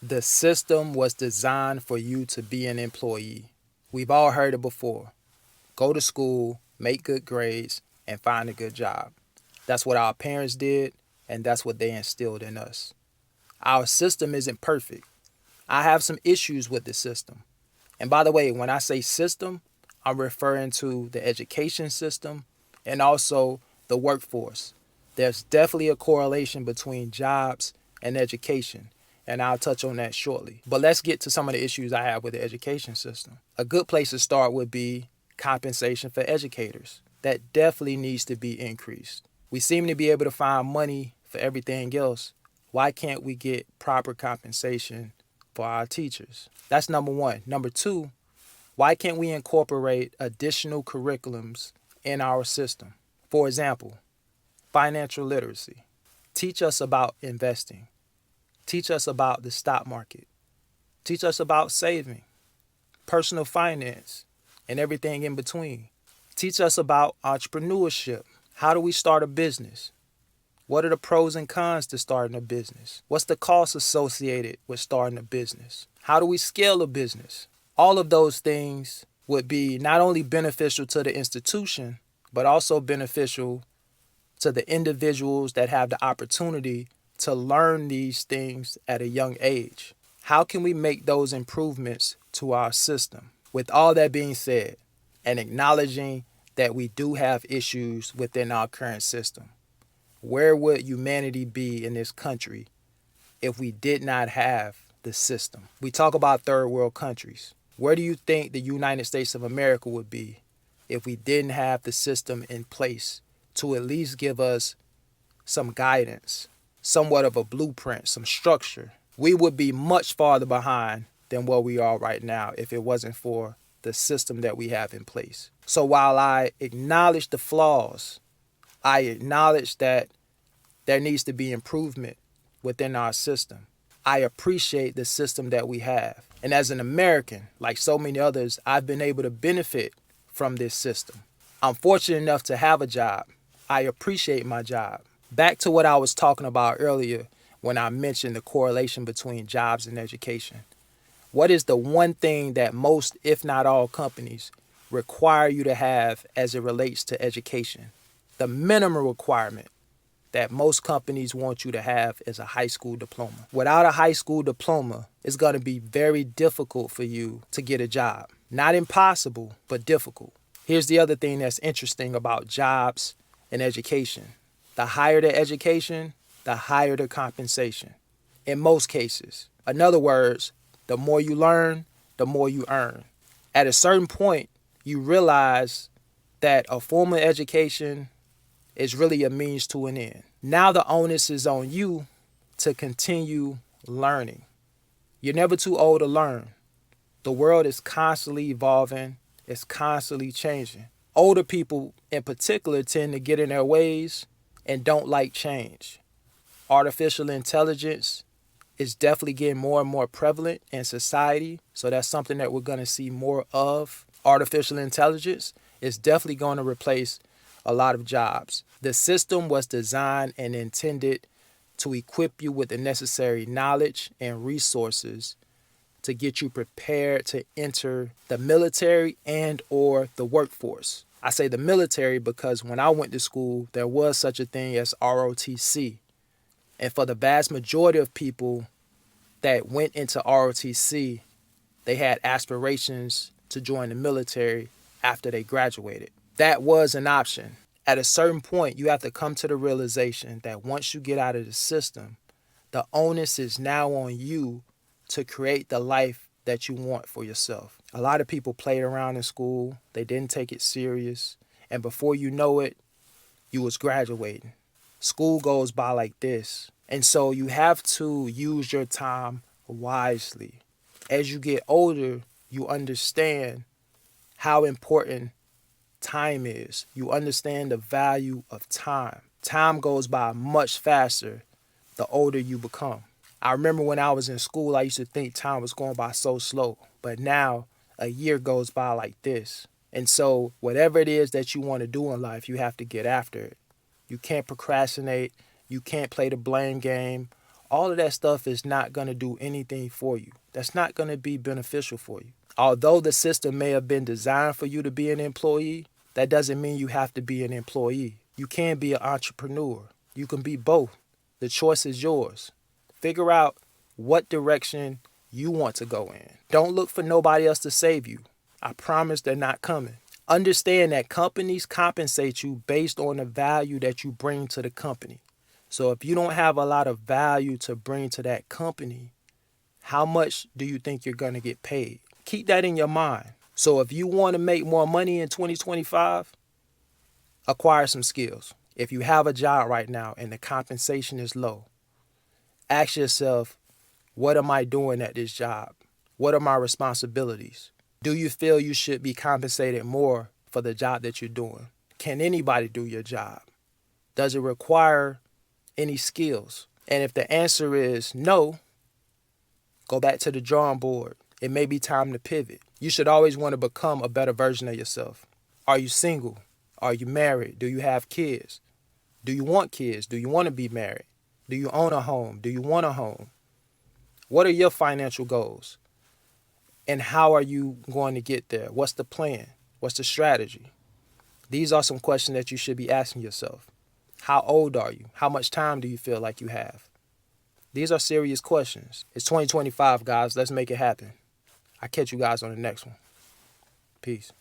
The system was designed for you to be an employee. We've all heard it before. Go to school, make good grades, and find a good job. That's what our parents did, and that's what they instilled in us. Our system isn't perfect. I have some issues with the system. And by the way, when I say system, I'm referring to the education system and also the workforce. There's definitely a correlation between jobs and education, and I'll touch on that shortly. But let's get to some of the issues I have with the education system. A good place to start would be compensation for educators. That definitely needs to be increased. We seem to be able to find money for everything else. Why can't we get proper compensation for our teachers? That's number one. Number two, why can't we incorporate additional curriculums in our system? For example, financial literacy. Teach us about investing. Teach us about the stock market. Teach us about saving, personal finance, and everything in between. Teach us about entrepreneurship. How do we start a business? What are the pros and cons to starting a business? What's the cost associated with starting a business? How do we scale a business? All of those things would be not only beneficial to the institution, but also beneficial to the individuals that have the opportunity to learn these things at a young age. How can we make those improvements to our system? With all that being said, and acknowledging that we do have issues within our current system, where would humanity be in this country if we did not have the system? We talk about third world countries. Where do you think the United States of America would be if we didn't have the system in place to at least give us some guidance, somewhat of a blueprint, some structure? We would be much farther behind than where we are right now if it wasn't for the system that we have in place. So while I acknowledge the flaws, I acknowledge that there needs to be improvement within our system. I appreciate the system that we have. And as an American, like so many others, I've been able to benefit from this system. I'm fortunate enough to have a job. I appreciate my job. Back to what I was talking about earlier when I mentioned the correlation between jobs and education. What is the one thing that most, if not all, companies require you to have as it relates to education? The minimum requirement that most companies want you to have is a high school diploma. Without a high school diploma, it's going to be very difficult for you to get a job. Not impossible, but difficult. Here's the other thing that's interesting about jobs and education. The higher the education, the higher the compensation. In most cases. In other words, the more you learn, the more you earn. At a certain point, you realize that a formal education is really a means to an end. Now the onus is on you to continue learning. You're never too old to learn. The world is constantly evolving. It's constantly changing. Older people in particular tend to get in their ways and don't like change. Artificial intelligence is definitely getting more and more prevalent in society. So that's something that we're going to see more of. Artificial intelligence is definitely going to replace a lot of jobs. The system was designed and intended to equip you with the necessary knowledge and resources to get you prepared to enter the military and or the workforce. I say the military because when I went to school, there was such a thing as ROTC. And for the vast majority of people that went into ROTC, they had aspirations to join the military after they graduated. That was an option. At a certain point, you have to come to the realization that once you get out of the system, the onus is now on you to create the life that you want for yourself. A lot of people played around in school. They didn't take it serious. And before you know it, you was graduating. School goes by like this. And so you have to use your time wisely. As you get older, you understand how important time is. You understand the value of time. Time goes by much faster the older you become. I remember when I was in school, I used to think time was going by so slow. But now a year goes by like this. And so whatever it is that you want to do in life, you have to get after it. You can't procrastinate. You can't play the blame game. All of that stuff is not going to do anything for you. That's not going to be beneficial for you. Although the system may have been designed for you to be an employee, that doesn't mean you have to be an employee. You can be an entrepreneur. You can be both. The choice is yours. Figure out what direction you want to go in. Don't look for nobody else to save you. I promise they're not coming. Understand that companies compensate you based on the value that you bring to the company. So if you don't have a lot of value to bring to that company, how much do you think you're going to get paid? Keep that in your mind. So if you want to make more money in 2025, acquire some skills. If you have a job right now and the compensation is low, ask yourself, what am I doing at this job? What are my responsibilities? Do you feel you should be compensated more for the job that you're doing? Can anybody do your job? Does it require any skills? And if the answer is no, go back to the drawing board. It may be time to pivot. You should always want to become a better version of yourself. Are you single? Are you married? Do you have kids? Do you want kids? Do you want to be married? Do you own a home? Do you want a home? What are your financial goals? And how are you going to get there? What's the plan? What's the strategy? These are some questions that you should be asking yourself. How old are you? How much time do you feel like you have? These are serious questions. It's 2025, guys. Let's make it happen. I'll catch you guys on the next one. Peace.